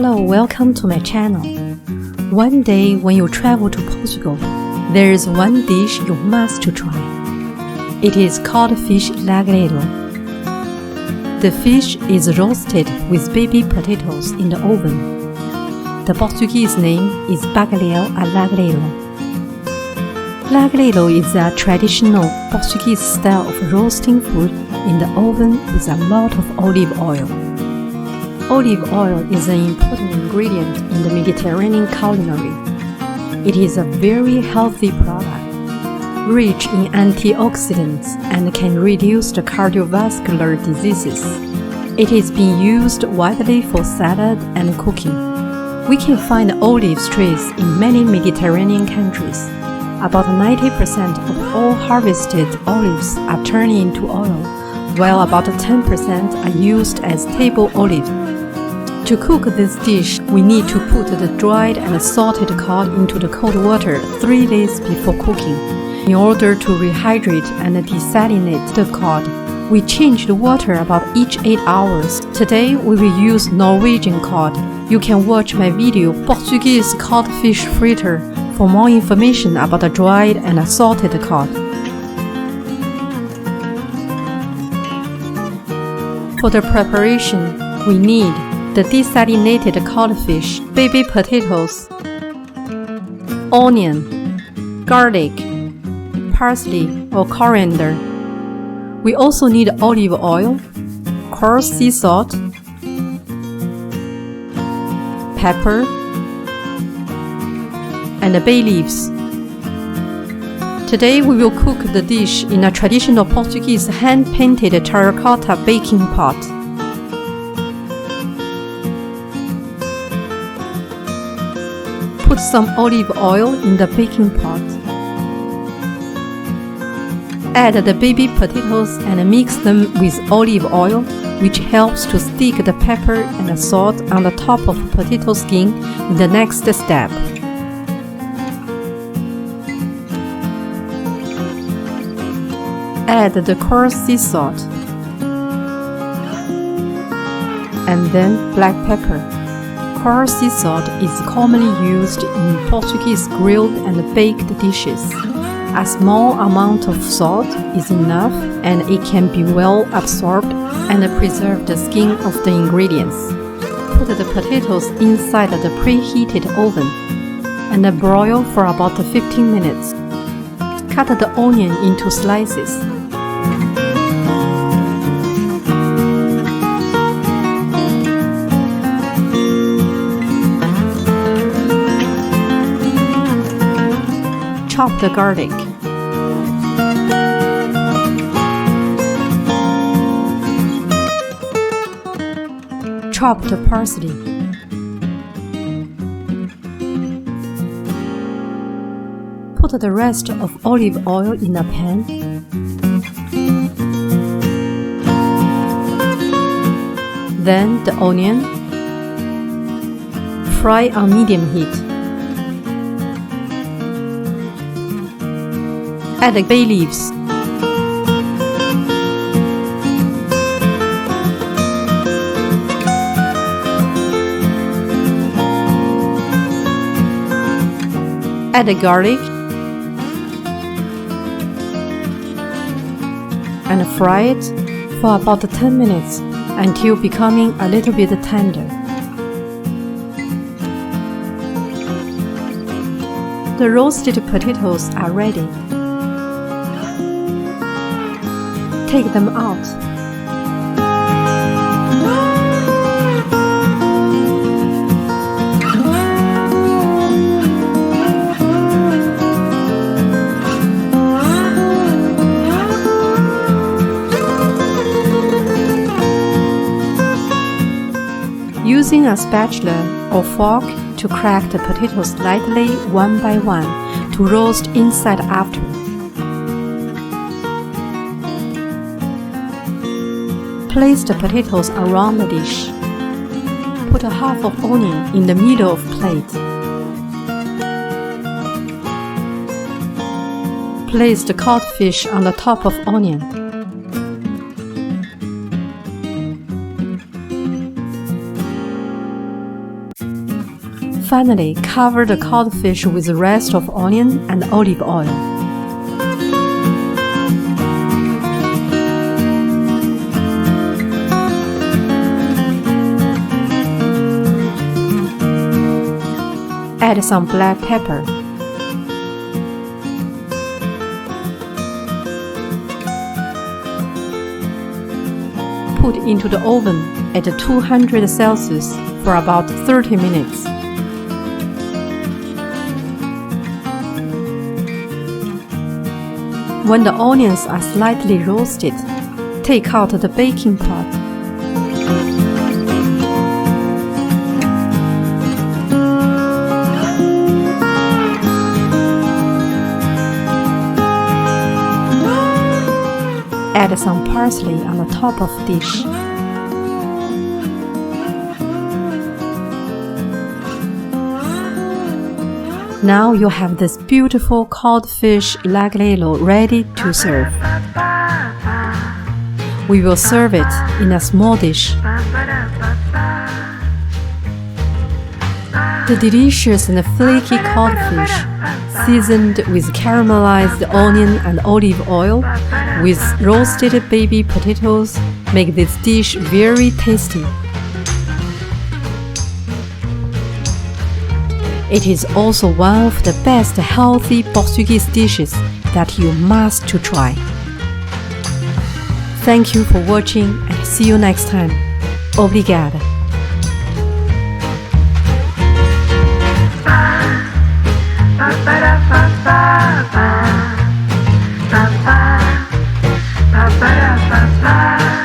Hello, welcome to my channel. One day when you travel to Portugal, there is one dish you must try. It is Codfish Lagareiro. The fish is roasted with baby potatoes in the oven. The Portuguese name is Bacalhau Lagareiro. Lagareiro is a traditional Portuguese style of roasting food in the oven with a lot of olive oil. Olive oil is an important ingredient in the Mediterranean culinary. It is a very healthy product, rich in antioxidants and can reduce the cardiovascular diseases. It is being used widely for salad and cooking. We can find olive trees in many Mediterranean countries. About 90% of all harvested olives are turned into oil, while about 10% are used as table olives. To cook this dish, we need to put the dried and salted cod into the cold water 3 days before cooking. In order to rehydrate and desalinate the cod, we change the water about each 8 hours. Today, we will use Norwegian cod. You can watch my video Portuguese codfish fritter for more information about the dried and salted cod. For the preparation, we need the desalinated codfish, baby potatoes, onion, garlic, parsley or coriander. We also need olive oil, coarse sea salt, pepper, and bay leaves. Today we will cook the dish in a traditional Portuguese hand-painted terracotta baking pot. Put some olive oil in the baking pot. Add the baby potatoes and mix them with olive oil, which helps to stick the pepper and the salt on the top of potato skin in the next step. Add the coarse sea salt and then black pepper. Coarse sea salt is commonly used in Portuguese grilled and baked dishes. A small amount of salt is enough and it can be well absorbed and preserve the skin of the ingredients. Put the potatoes inside the preheated oven and broil for about 15 minutes. Cut the onion into slices. Chop the garlic. Chop the parsley. Put the rest of olive oil in a pan. Then the onion. Fry on medium heat. Add the bay leaves. Add the garlic and fry it for about 10 minutes until becoming a little bit tender. The roasted potatoes are ready. Take them out. Using a spatula or fork to crack the potatoes lightly one by one to roast inside after. Place the potatoes around the dish. Put a half of onion in the middle of plate. Place the codfish on the top of onion. Finally, cover the codfish with the rest of onion and olive oil. Add some black pepper. Put into the oven at 200 Celsius for about 30 minutes. When the onions are slightly roasted, take out the baking pot. Add some parsley on the top of the dish. Now you have this beautiful Codfish Lagareiro ready to serve. We will serve it in a small dish. The delicious and flaky codfish, seasoned with caramelized onion and olive oil, with roasted baby potatoes, make this dish very tasty. It is also one of the best healthy Portuguese dishes that you must try. Thank you for watching and see you next time. Obrigada. Ba ba ba ba ba ba ba ba.